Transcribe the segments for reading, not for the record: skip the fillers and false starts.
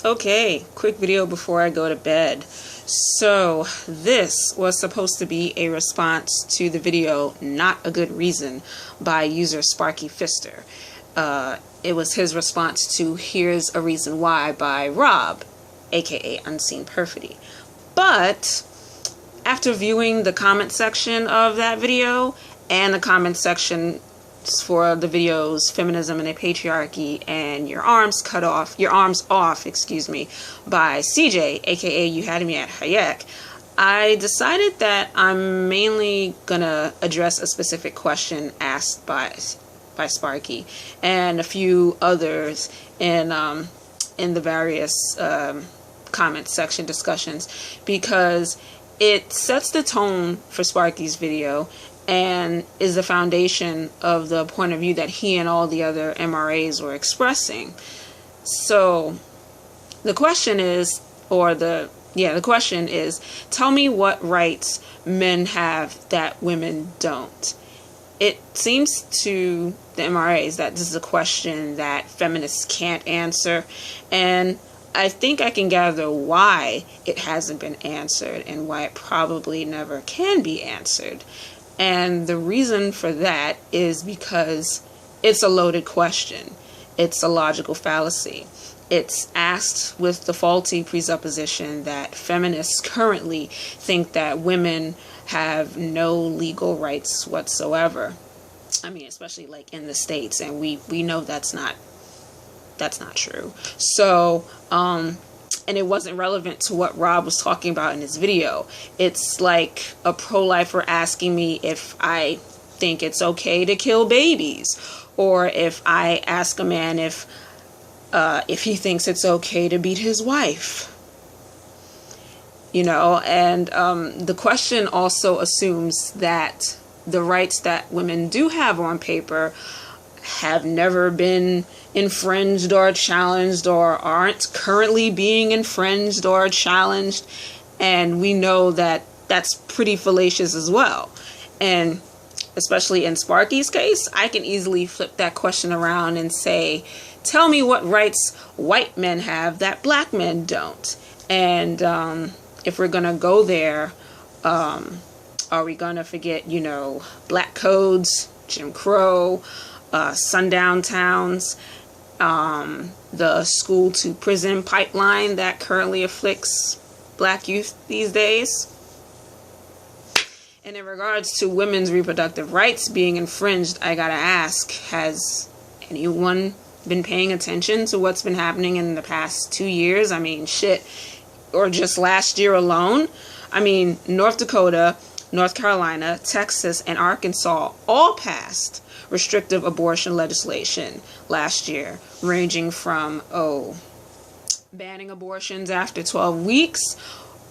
Okay, quick video before I go to bed. So this was supposed to be a response to the video Not a Good Reason by user Sparky Fister. It was his response to Here's a Reason Why by Rob, aka UnseenPerfidy. But after viewing the comment section of that video and the comment section for the videos Feminism and a Patriarchy and Your Arms Off, by CJ, aka YouHadMeAtHayek, I decided that I'm mainly gonna address a specific question asked by Sparky and a few others in the various comment section discussions, because it sets the tone for Sparky's video and is the foundation of the point of view that he and all the other MRAs were expressing. So the question is, tell me what rights men have that women don't. It seems to the MRAs that this is a question that feminists can't answer, and I think I can gather why it hasn't been answered and why it probably never can be answered. And the reason for that is because it's a loaded question. It's a logical fallacy. It's asked with the faulty presupposition that feminists currently think that women have no legal rights whatsoever. I mean, especially like in the States, and we know that's not true. So, and it wasn't relevant to what Rob was talking about in his video. It's like a pro-lifer asking me if I think it's okay to kill babies, or if I ask a man if he thinks it's okay to beat his wife. You know, and the question also assumes that the rights that women do have on paper have never been infringed or challenged, or aren't currently being infringed or challenged, and we know that that's pretty fallacious as well. And especially in Sparky's case, I can easily flip that question around and say, tell me what rights white men have that black men don't. And if we're gonna go there, are we gonna forget, black codes, Jim Crow, sundown towns, the school to prison pipeline that currently afflicts black youth these days? And in regards to women's reproductive rights being infringed, I gotta ask, has anyone been paying attention to what's been happening in the past 2 years? I mean, shit, or just last year alone? I mean, North Dakota, North Carolina, Texas, and Arkansas all passed restrictive abortion legislation last year, ranging from, banning abortions after 12 weeks,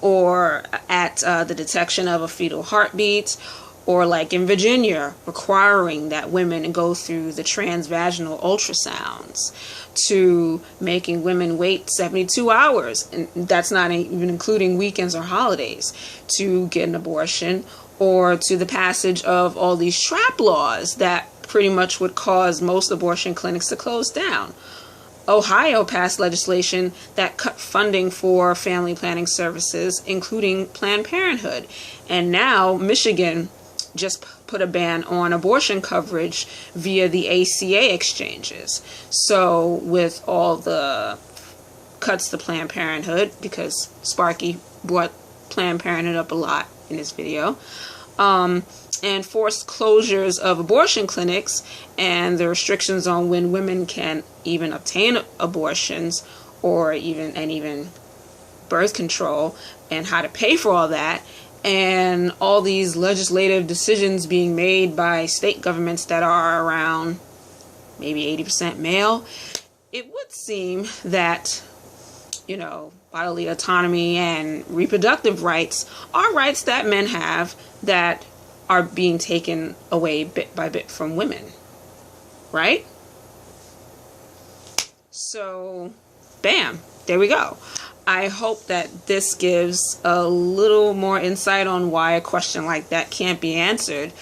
or at the detection of a fetal heartbeat, or like in Virginia, requiring that women go through the transvaginal ultrasounds, to making women wait 72 hours, and that's not even including weekends or holidays, to get an abortion, or to the passage of all these trap laws that pretty much would cause most abortion clinics to close down. Ohio passed legislation that cut funding for family planning services, including Planned Parenthood. And now Michigan just put a ban on abortion coverage via the ACA exchanges. So with all the cuts to Planned Parenthood, because Sparky brought Planned Parenthood up a lot in his video, and forced closures of abortion clinics, and the restrictions on when women can even obtain abortions, or even birth control, and how to pay for all that, and all these legislative decisions being made by state governments that are around maybe 80% male, it would seem that, bodily autonomy and reproductive rights are rights that men have that are being taken away bit by bit from women, right? So, bam, there we go. I hope that this gives a little more insight on why a question like that can't be answered.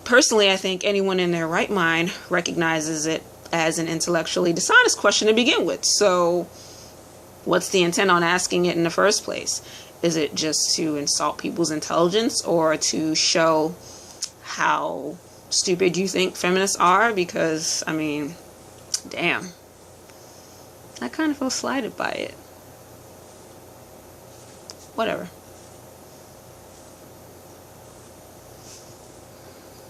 Personally, I think anyone in their right mind recognizes it as an intellectually dishonest question to begin with. So, what's the intent on asking it in the first place? Is it just to insult people's intelligence or to show how stupid you think feminists are? Because, I mean, damn. I kind of feel slighted by it. Whatever.